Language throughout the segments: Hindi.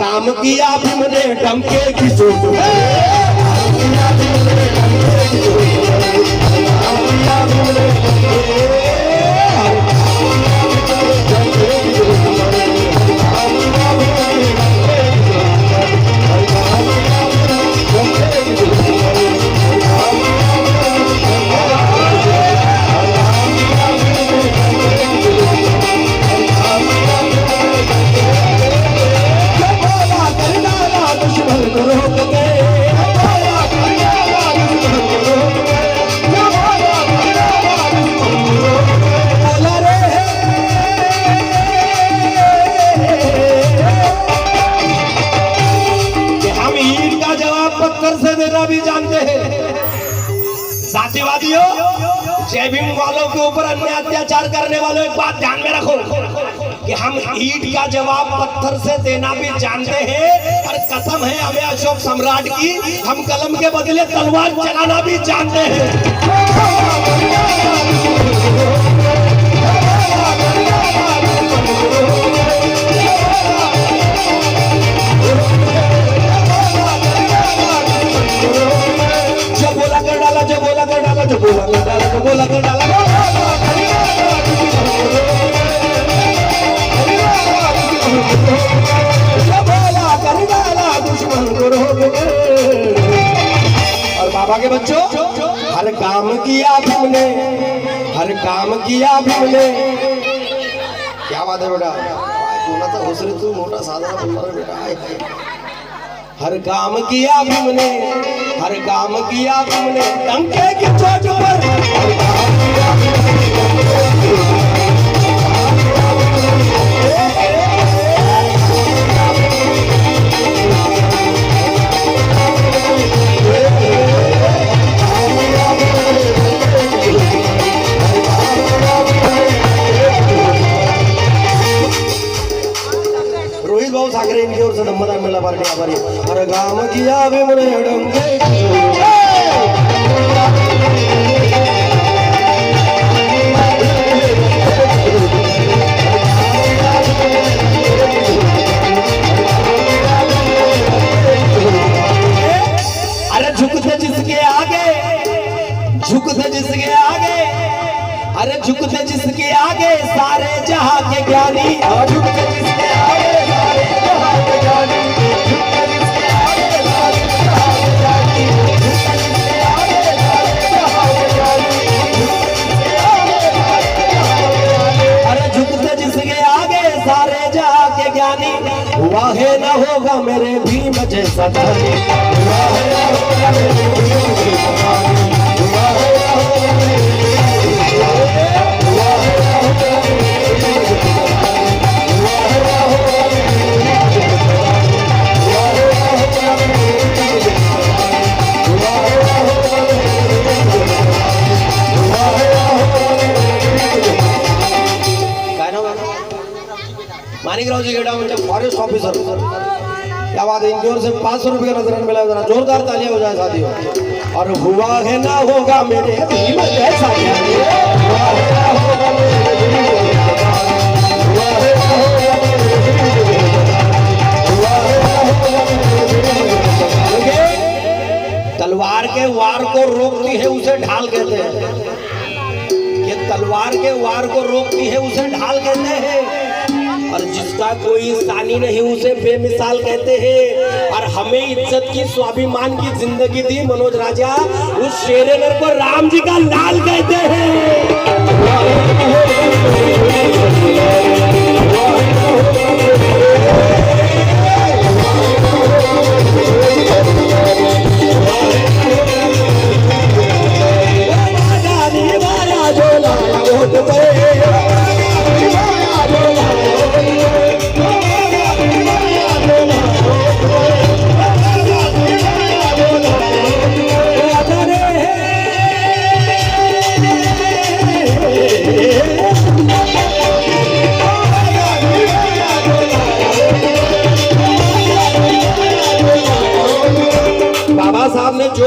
काम किया भीम ने डंके की चोट से देना भी जानते हैं। साथीवादियों, जय भीम वालों के ऊपर अन्य अत्याचार करने वालों, एक बात ध्यान में रखो कि हम ईंट का जवाब पत्थर से देना भी जानते हैं और कसम है हमें अशोक सम्राट की, हम कलम के बदले तलवार चलाना भी जानते हैं। बोला कर डाला दुश्मन को रोक। और बाबा के बच्चों, हर काम किया भीम ने, हर काम किया भीम ने। क्या बात है बेटा, बोला था उसने तू मोटा साधा बोल रहा बेटा। हर काम किया भीम ने, हर काम किया भीम ने डंके की चोट पर। हर काम किया भीम ने, रोहित भाऊ सागरे इनकी ओर से नंबर मिला पार्टी आभारी। हर काम किया भीम ने डंके की चोट। अरे झुकते जिसके आगे, झुकते जिसके आगे, अरे झुकते जिसके आगे सारे जहां के ज्ञानी। और झुकते जिसके आगे सारे जहां के ज्ञानी, झुकते जिसके आगे सारे जहां के ज्ञानी, झुकते जिसके आगे सारे जहां के ज्ञानी, झुकते जिसके आगे सारे जहां के ज्ञानी। अरे झुकते जिसके आगे सारे जहां के ज्ञानी, हुआ है ना होगा मेरे भीम जैसा दानी। हुआ है ना होगा मेरे भीम जैसा दानी। हुआ है ना होगा मेरे मानिकराव जी गेड़ा म्हणजे फॉरेस्ट ऑफिसर। क्या बात है, इनकी ओर से 500 रुपये का नजराना मिला, जरा जोरदार तालियां हो जाए साथियों। और हुआ है ना होगा मेरे भीम जैसा ज्ञानी। हुआ है ना होगा मेरे भीम जैसा ज्ञानी। हुआ है ना होगा मेरे भीम जैसा ज्ञानी। हुआ है ना होगा मेरे भीम जैसा ज्ञानी। तलवार के वार को रोकती है उसे ढाल कहते हैं। ये तलवार के वार को रोकती है उसे ढाल कहते हैं। और जिसका कोई सानी नहीं उसे बेमिसाल कहते हैं। और हमें इज्जत की, स्वाभिमान की जिंदगी दी मनोज राजा, उस शेरेनर को राम जी का लाल कहते हैं।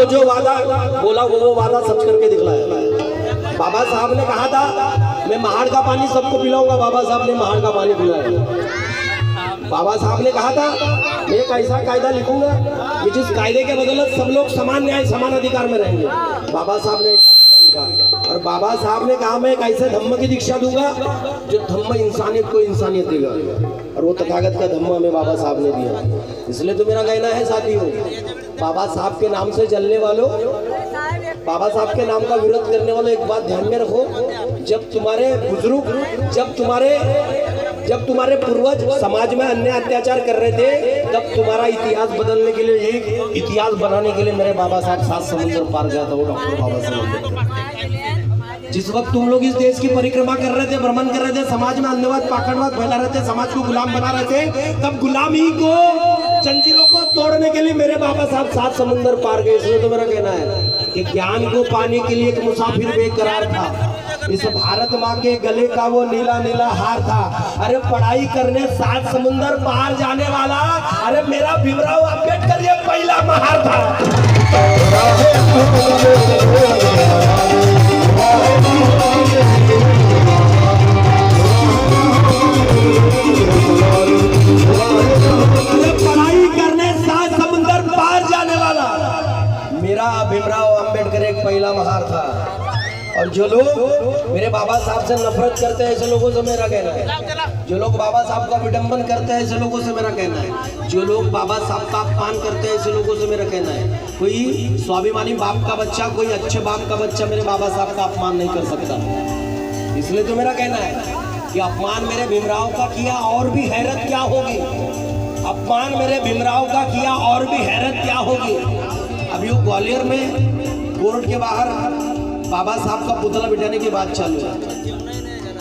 जो वादा बोला वो वादा सच करके दिखलाया। बाबा साहब ने कहा था मैं महाड़ का पानी सबको पिलाऊंगा, बाबा साहब ने महाड़ का पानी पिलाया। बाबा साहब ने कहा था मैं एक ऐसा कायदा लिखूंगा कि जिस कायदे के बदौलत सब लोग समान न्याय समान अधिकार में रहेंगे। बाबा साहब ने लिखा और बाबा साहब ने कहा मैं एक ऐसे धम्म की दीक्षा दूंगा जो धम्म इंसानियत को इंसानियत देगा, और वो तथागत का धम्म हमें बाबा साहब ने दिया। इसलिए तो मेरा कहना है साथियों, बाबा साहब के नाम से चलने वालों, बाबा साहब के नाम का विरोध करने वालों, एक बात ध्यान में रखो, जब तुम्हारे बुजुर्ग जब तुम्हारे पूर्वज समाज में अन्याय अत्याचार कर रहे थे, तब तुम्हारा इतिहास बदलने के लिए, एक इतिहास बनाने के लिए मेरे बाबा साहब 7 समुद्र पार गया था वो डॉक्टर बाबा साहब। जिस वक्त तुम लोग इस देश की परिक्रमा कर रहे थे, भ्रमण कर रहे थे, समाज में अन्यवाद पाखंडवाद फैला रहे थे, समाज को गुलाम बना रहे थे, तब गुलामी को, जंजीरों को तोड़ने के लिए मेरे बाबा साहब 7 समुद्र पार गए। इसलिए तो मेरा कहना है कि ज्ञान को पाने के लिए एक मुसाफिर बेकरार था, इस भारत माँ के गले का वो नीला नीला हार था। अरे पढ़ाई करने 7 समुद्र पार जाने वाला, अरे मेरा भीमराव अंबेडकर ये पहला महार था। पढ़ाई करने 7 समुद्र पार जाने वाला मेरा भीमराव अंबेडकर एक पहला महार था। और जो लोग मेरे बाबा साहब से नफरत करते हैं ऐसे लोगों से मेरा कहना है, जो लोग बाबा साहब का विडंबन करते हैं ऐसे लोगों से मेरा कहना है, जो लोग बाबा साहब का अपमान करते हैं ऐसे लोगों से मेरा कहना है, कोई स्वाभिमानी बाप का बच्चा, कोई अच्छे बाप का बच्चा मेरे बाबा साहब का अपमान नहीं कर सकता। इसलिए तो मेरा कहना है कि अपमान मेरे भीमराव का किया और भी हैरत क्या होगी, अपमान मेरे भीमराव का किया और भी हैरत क्या होगी। अभी वो ग्वालियर में कोर्ट के बाहर बाबा साहब का पुतला बिठाने की बात चालू है,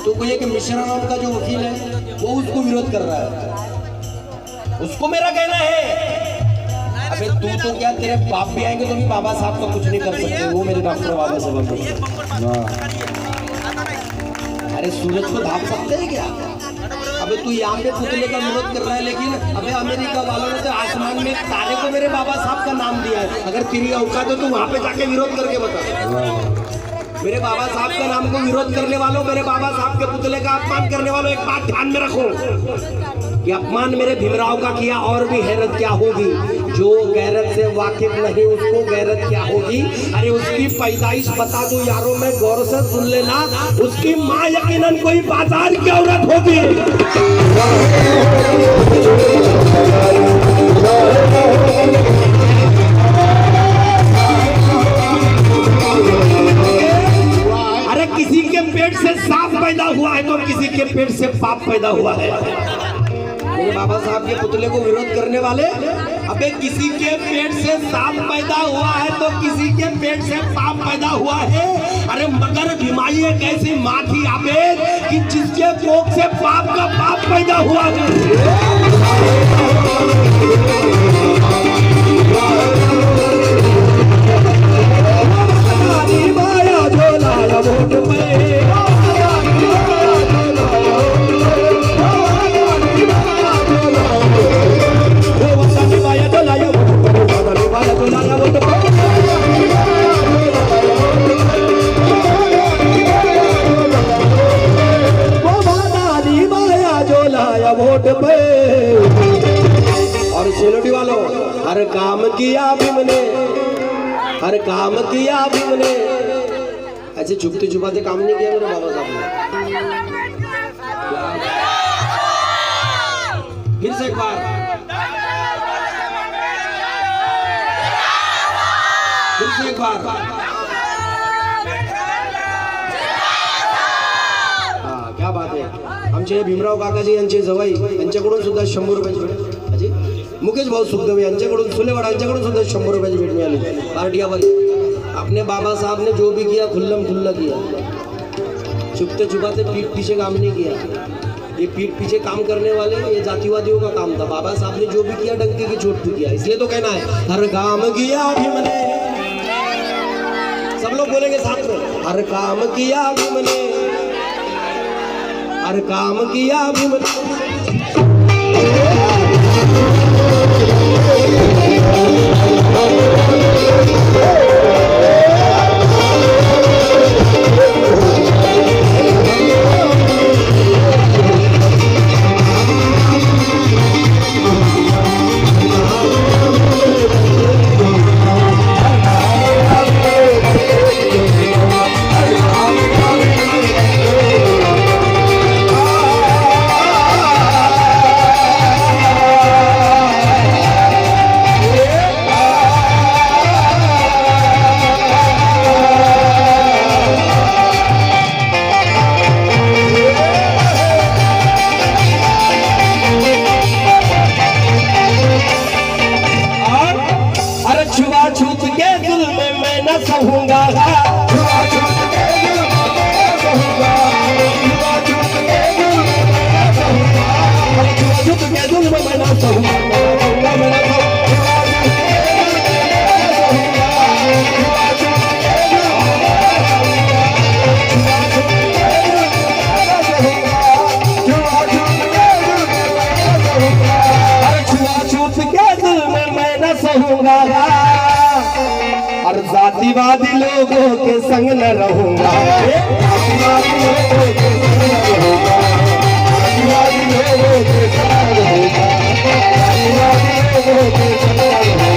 तो कोई एक मिश्रा नाम का जो वकील है वो उसको विरोध कर रहा है। उसको मेरा कहना है, अबे तू तो क्या, तेरे बाप भी आएंगे तो भी बाबा साहब का कुछ नहीं कर सकते, वो मेरे डॉक्टर बाबा साहब। अरे सूरज को ढांप सकते हैं क्या? अबे तू यहाँ पे पुतले का विरोध कर रहा है, लेकिन अबे अमेरिका वालों ने तो आसमान में तारे को मेरे बाबा साहब का नाम दिया है। अगर तेरी औकात है तो वहाँ पे जाके विरोध करके बता। मेरे बाबा साहब का नाम को विरोध करने वालों, मेरे बाबा साहब के पुतले का अपमान करने वालों, एक बात ध्यान में रखो कि अपमान मेरे भीमराव का किया और भी हैरत क्या होगी। जो गैरत से वाकिफ नहीं उसको गैरत क्या होगी। अरे उसकी पैदाइश बता दो यारों, मैं गौर से सुन लेना, उसकी माँ यकीनन कोई बाजार की औरत होगी। अरे किसी के पेट से सांप पैदा हुआ है तो किसी के पेट से पाप पैदा हुआ है। मेरे बाबा साहब के पुतले को विरोध करने वाले, अबे किसी के पेट से सांप पैदा हुआ है तो किसी के पेट से पाप पैदा हुआ है। अरे मगर भीमाई एक ऐसी माँ थी आबेद कि जिसके कोख से पाप का पाप पैदा हुआ है। और सेलोटी वालों, हर काम किया भीम ने, हर काम किया भीम ने, ऐसे छुपते छुपाते काम नहीं किया मेरे बाबा साहब ने। फिर से एक बार, फिर से एक बार, हाँ क्या बात है। आमचे भीमराव काकाजी यांचे जवई, यांच्याकडून सुद्धा 100 रुपयाची भेट, मुकेश भाऊ सुखदेव यांच्याकडून, सुलेवाड यांच्याकडून सुद्धा 100 रुपयाची भेट मिळाली पार्टियावर। अपने बाबा साहब ने जो भी किया खुल्लम खुल्ला किया, छुपते छुपाते पीठ पीछे काम नहीं किया। ये पीठ पीछे काम करने वाले ये जातिवादियों का काम था। बाबा साहब ने जो भी किया डंके की चोट पे किया। इसलिए तो कहना है हर काम किया भीम ने, सब लोग बोलेंगे साथ में, हर काम किया भीम ने, हर काम किया भीम ने। रहूंगा छुप के जुल्म में ना सहूंगा और जातिवादी लोगों के संग न रहूंगा जातिवादी लोगों के संग न रहूंगा जातिवादी लोगों के संग न रहूंगा जातिवादी लोगों के संग न रहूंगा जातिवादी लोगों के संग न रहूंगा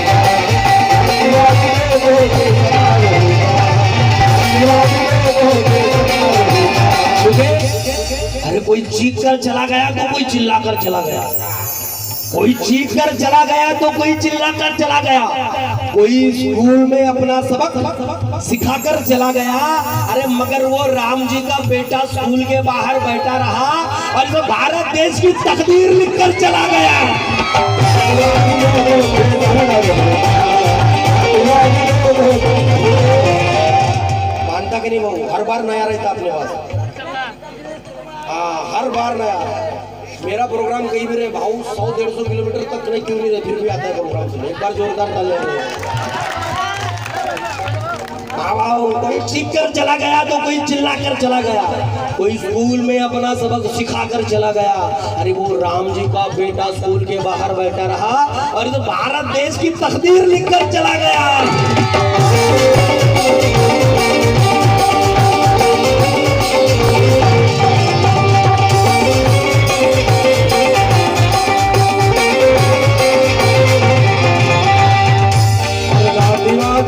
जातिवादी लोगों के संग न रहूंगा। अरे कोई चीख कर चला गया तो कोई चिल्ला कर चला गया, कोई चीख कर चला गया तो कोई चिल्ला कर चला गया, कोई स्कूल में अपना सबक सिखाकर चला गया। अरे मगर वो राम जी का बेटा स्कूल के बाहर बैठा रहा और जो भारत देश की तकदीर लिखकर चला गया। मानता कि नहीं वो हर बार नया रहता अपने पास, हाँ हर बार नया। मेरा प्रोग्राम कहीं भी रहे भाऊ 100-150 किलोमीटर तक नहीं क्यों नहीं रहे फिर भी आता है प्रोग्राम से, एक बार जोरदार तालियां दो। कोई चीख कर चला गया तो कोई चिल्ला कर चला गया, कोई स्कूल में अपना सबक सिखा कर चला गया। अरे वो राम जी का बेटा स्कूल के बाहर बैठा रहा और तो भारत देश की तकदीर लिखकर चला गया।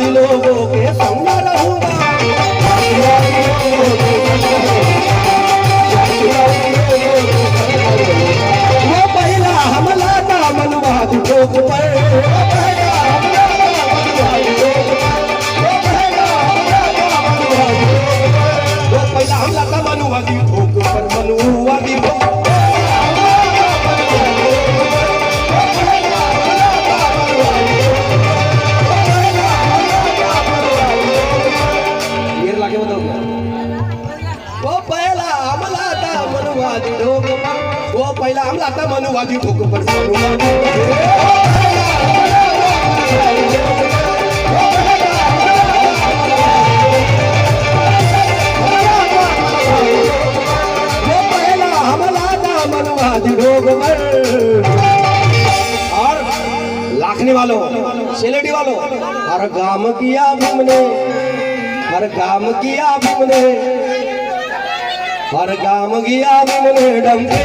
लोगों के संग रहूंगा वो पहला हमला था मनवादी लोग पर, वो पहला हमला था मनुवादी लोग पर, मनुवादी लोग वो पहला हमला था मनुवादी ठोक पर, वो पहला हमला था मनुवादी ठोक पर। और लाखनी वालों सेलेडी वालों हर काम किया हमने, हर काम किया हमने, हर काम किया हमने डंके